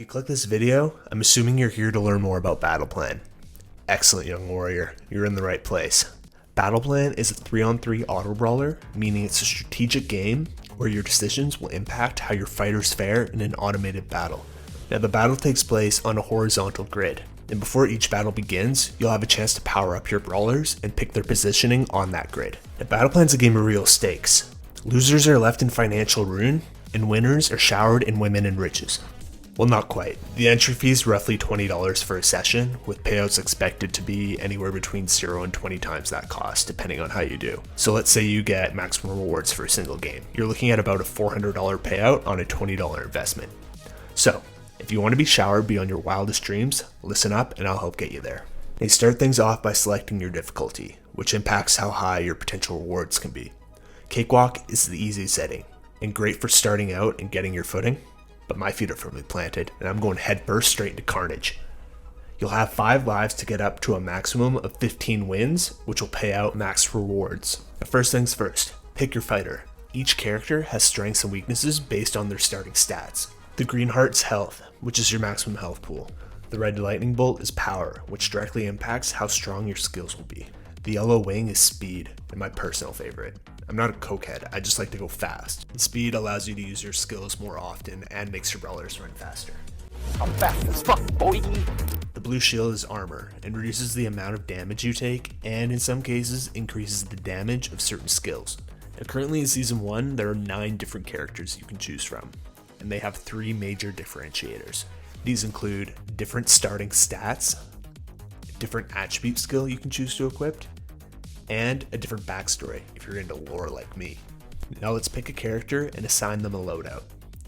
click this video, I'm assuming you're here to learn more about Battleplan. Excellent, young warrior. You're in the right place. Battleplan is a 3-on-3 auto brawler, meaning it's a strategic game where your decisions will impact how your fighters fare in an automated battle. Now, the battle takes place on a horizontal grid, and before each battle begins, you'll have a chance to power up your brawlers and pick their positioning on that grid. Now, Battleplan's a game of real stakes. Losers are left in financial ruin, and winners are showered in women and riches. Well, not quite. The entry fee is roughly $20 for a session, with payouts expected to be anywhere between 0 and 20 times that cost, depending on how you do. So let's say you get maximum rewards for a single game. You're looking at about a $400 payout on a $20 investment. So, if you want to be showered beyond your wildest dreams, listen up and I'll help get you there. They start things off by selecting your difficulty, which impacts how high your potential rewards can be. Cakewalk is the easy setting, and great for starting out and getting your footing. But my feet are firmly planted, and I'm going headfirst straight into carnage. You'll have 5 lives to get up to a maximum of 15 wins, which will pay out max rewards. But first things first, pick your fighter. Each character has strengths and weaknesses based on their starting stats. The green heart's health, which is your maximum health pool. The red lightning bolt is power, which directly impacts how strong your skills will be. The yellow wing is speed, and my personal favorite. I'm not a cokehead, I just like to go fast. And speed allows you to use your skills more often and makes your brawlers run faster. I'm fast as fuck, boy! The blue shield is armor and reduces the amount of damage you take, and in some cases increases the damage of certain skills. Now, currently in Season 1, there are 9 different characters you can choose from, and they have 3 major differentiators. These include different starting stats, different attribute skill you can choose to equip, and a different backstory if you're into lore like me. Now let's pick a character and assign them a loadout.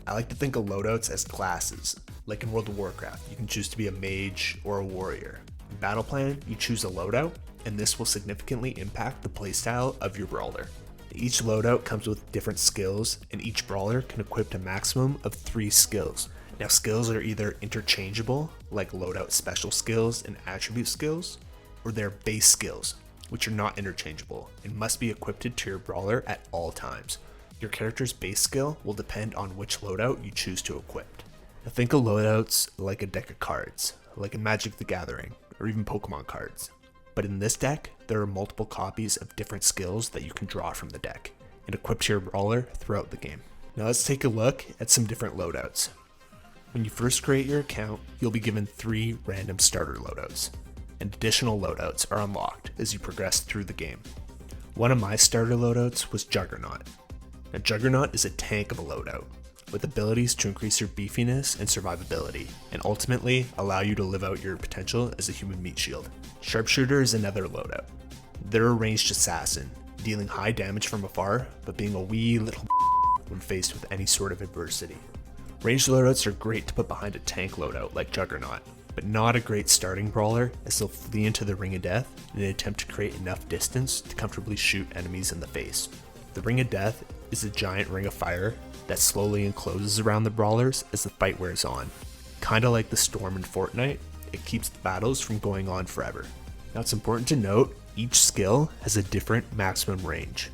I like to think of loadouts as classes. Like in World of Warcraft, you can choose to be a mage or a warrior. In Battleplan, you choose a loadout, and this will significantly impact the playstyle of your brawler. Each loadout comes with different skills, and each brawler can equip a maximum of 3 skills. Now, skills are either interchangeable, like loadout special skills and attribute skills, or they're base skills, which are not interchangeable and must be equipped to your brawler at all times. Your character's base skill will depend on which loadout you choose to equip. Now think of loadouts like a deck of cards, like in Magic the Gathering, or even Pokemon cards. But in this deck, there are multiple copies of different skills that you can draw from the deck and equip to your brawler throughout the game. Now let's take a look at some different loadouts. When you first create your account, you'll be given 3 random starter loadouts, and additional loadouts are unlocked as you progress through the game. One of my starter loadouts was Juggernaut. Now, Juggernaut is a tank of a loadout, with abilities to increase your beefiness and survivability, and ultimately allow you to live out your potential as a human meat shield. Sharpshooter is another loadout. They're a ranged assassin, dealing high damage from afar, but being a wee little when faced with any sort of adversity. Ranged loadouts are great to put behind a tank loadout like Juggernaut, but not a great starting brawler, as they'll flee into the Ring of Death in an attempt to create enough distance to comfortably shoot enemies in the face. The Ring of Death is a giant ring of fire that slowly encloses around the brawlers as the fight wears on. Kinda like the Storm in Fortnite, it keeps the battles from going on forever. Now it's important to note, each skill has a different maximum range.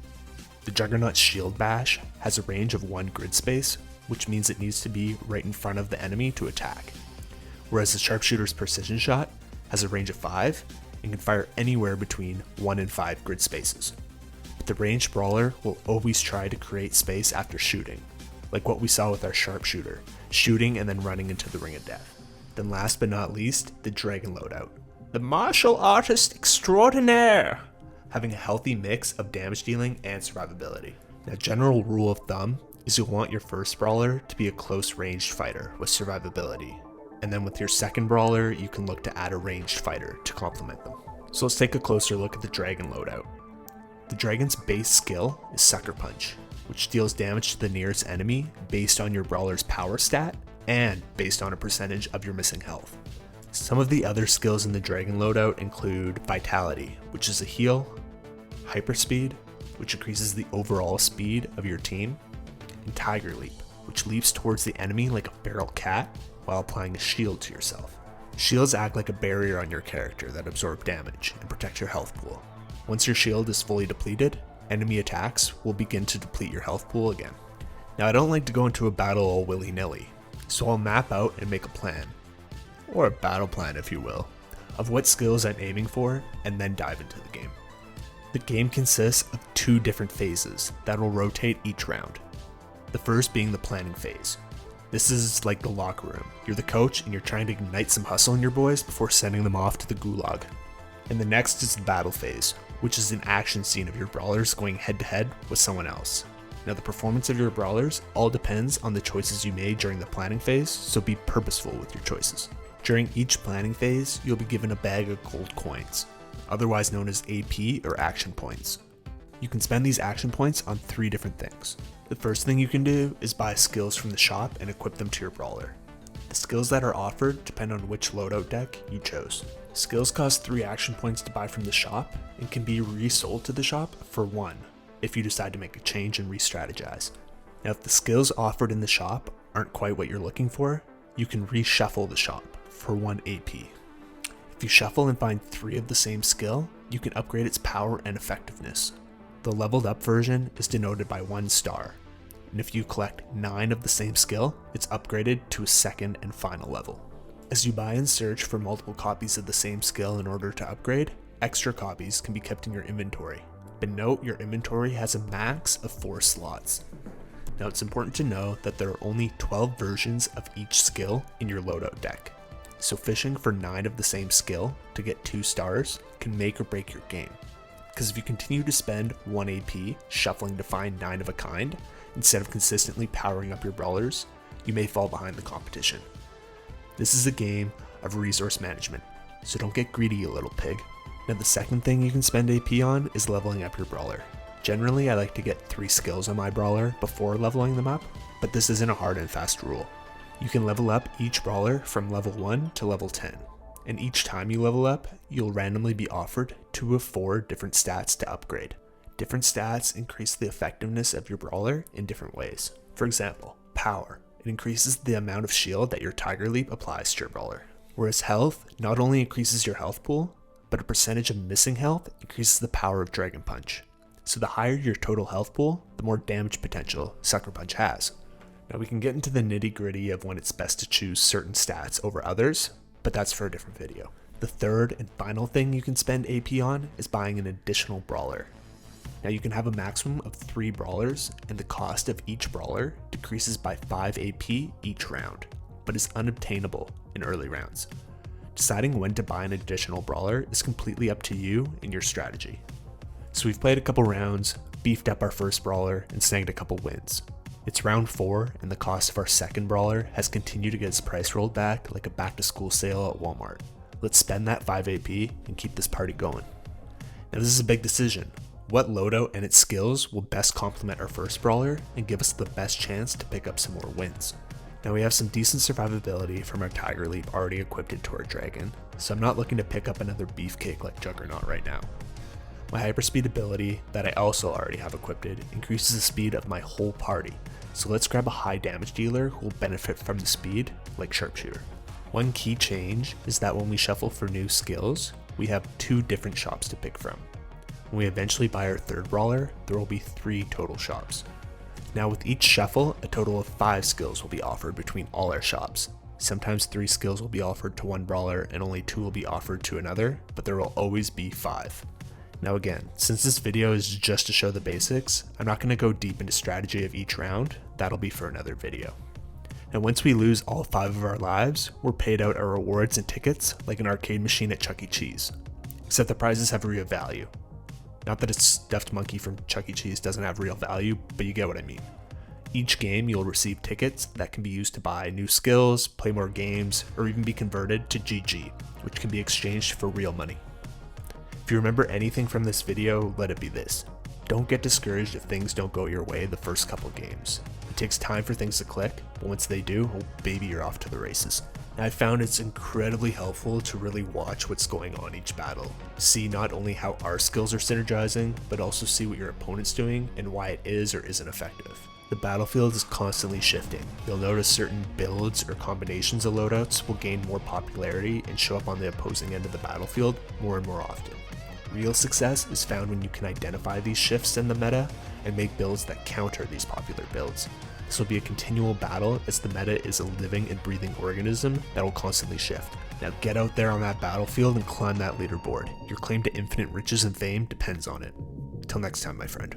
The Juggernaut's Shield Bash has a range of 1 grid space, which means it needs to be right in front of the enemy to attack. Whereas the Sharpshooter's Precision Shot has a range of 5 and can fire anywhere between 1 and 5 grid spaces. But the ranged brawler will always try to create space after shooting, like what we saw with our Sharpshooter, shooting and then running into the Ring of Death. Then last but not least, the Dragon loadout. The Martial Artist Extraordinaire, having a healthy mix of damage dealing and survivability. Now, general rule of thumb is you'll want your first brawler to be a close ranged fighter with survivability. And then with your second brawler, you can look to add a ranged fighter to complement them. So let's take a closer look at the Dragon loadout. The Dragon's base skill is Sucker Punch, which deals damage to the nearest enemy based on your brawler's power stat and based on a percentage of your missing health. Some of the other skills in the Dragon loadout include Vitality, which is a heal, Hyperspeed, which increases the overall speed of your team, and Tiger Leap, which leaps towards the enemy like a feral cat while applying a shield to yourself. Shields act like a barrier on your character that absorb damage and protect your health pool. Once your shield is fully depleted, enemy attacks will begin to deplete your health pool again. Now, I don't like to go into a battle all willy-nilly, So I'll map out and make a plan, or a battle plan if you will, of what skills I'm aiming for and then dive into the game. The game consists of 2 different phases that will rotate each round. The first being the planning phase. This is like the locker room. You're the coach and you're trying to ignite some hustle in your boys before sending them off to the gulag. And the next is the battle phase, which is an action scene of your brawlers going head to head with someone else. Now the performance of your brawlers all depends on the choices you made during the planning phase, so be purposeful with your choices. During each planning phase, you'll be given a bag of gold coins, otherwise known as AP or action points. You can spend these action points on 3 different things. The first thing you can do is buy skills from the shop and equip them to your brawler. The skills that are offered depend on which loadout deck you chose. Skills cost 3 action points to buy from the shop and can be resold to the shop for 1 if you decide to make a change and re-strategize. Now if the skills offered in the shop aren't quite what you're looking for, you can reshuffle the shop for 1 AP. If you shuffle and find 3 of the same skill, you can upgrade its power and effectiveness. The leveled up version is denoted by 1 star, and if you collect 9 of the same skill, it's upgraded to a 2nd and final level. As you buy and search for multiple copies of the same skill in order to upgrade, extra copies can be kept in your inventory. But note your inventory has a max of 4 slots. Now it's important to know that there are only 12 versions of each skill in your loadout deck. So fishing for 9 of the same skill to get 2 stars can make or break your game. Because if you continue to spend 1 AP shuffling to find 9 of a kind, instead of consistently powering up your brawlers, you may fall behind the competition. This is a game of resource management, so don't get greedy, you little pig. Now the second thing you can spend AP on is leveling up your brawler. Generally I like to get 3 skills on my brawler before leveling them up, but this isn't a hard and fast rule. You can level up each brawler from level 1 to level 10. And each time you level up, you'll randomly be offered 2 of 4 different stats to upgrade. Different stats increase the effectiveness of your brawler in different ways. For example, power. It increases the amount of shield that your Tiger Leap applies to your brawler. Whereas health not only increases your health pool, but a percentage of missing health increases the power of Dragon Punch. So the higher your total health pool, the more damage potential Sucker Punch has. Now we can get into the nitty gritty of when it's best to choose certain stats over others, but that's for a different video. The third and final thing you can spend AP on is buying an additional brawler. Now you can have a maximum of 3 brawlers, and the cost of each brawler decreases by 5 AP each round, but is unobtainable in early rounds. Deciding when to buy an additional brawler is completely up to you and your strategy. So we've played a couple rounds, beefed up our first brawler, and snagged a couple wins. It's round 4, and the cost of our second brawler has continued to get its price rolled back like a back to school sale at Walmart. Let's spend that 5 AP and keep this party going. Now this is a big decision. What loadout and its skills will best complement our first brawler and give us the best chance to pick up some more wins? Now we have some decent survivability from our Tiger Leap already equipped into our Dragon, so I'm not looking to pick up another beefcake like Juggernaut right now. My hyperspeed ability that I also already have equipped increases the speed of my whole party, so let's grab a high damage dealer who will benefit from the speed like Sharpshooter. One key change is that when we shuffle for new skills, we have 2 different shops to pick from. When we eventually buy our third brawler, there will be 3 total shops. Now with each shuffle, a total of 5 skills will be offered between all our shops. Sometimes 3 skills will be offered to one brawler and only 2 will be offered to another, but there will always be 5. Now again, since this video is just to show the basics, I'm not going to go deep into strategy of each round, that'll be for another video. And once we lose all 5 of our lives, we're paid out our rewards and tickets like an arcade machine at Chuck E. Cheese. Except the prizes have real value. Not that a stuffed monkey from Chuck E. Cheese doesn't have real value, but you get what I mean. Each game you'll receive tickets that can be used to buy new skills, play more games, or even be converted to GG, which can be exchanged for real money. If you remember anything from this video, let it be this. Don't get discouraged if things don't go your way the first couple games. It takes time for things to click, but once they do, oh baby, you're off to the races. I found it's incredibly helpful to really watch what's going on each battle. See not only how our skills are synergizing, but also see what your opponent's doing and why it is or isn't effective. The battlefield is constantly shifting. You'll notice certain builds or combinations of loadouts will gain more popularity and show up on the opposing end of the battlefield more and more often. Real success is found when you can identify these shifts in the meta and make builds that counter these popular builds. This will be a continual battle, as the meta is a living and breathing organism that will constantly shift. Now get out there on that battlefield and climb that leaderboard. Your claim to infinite riches and fame depends on it. Till next time, my friend.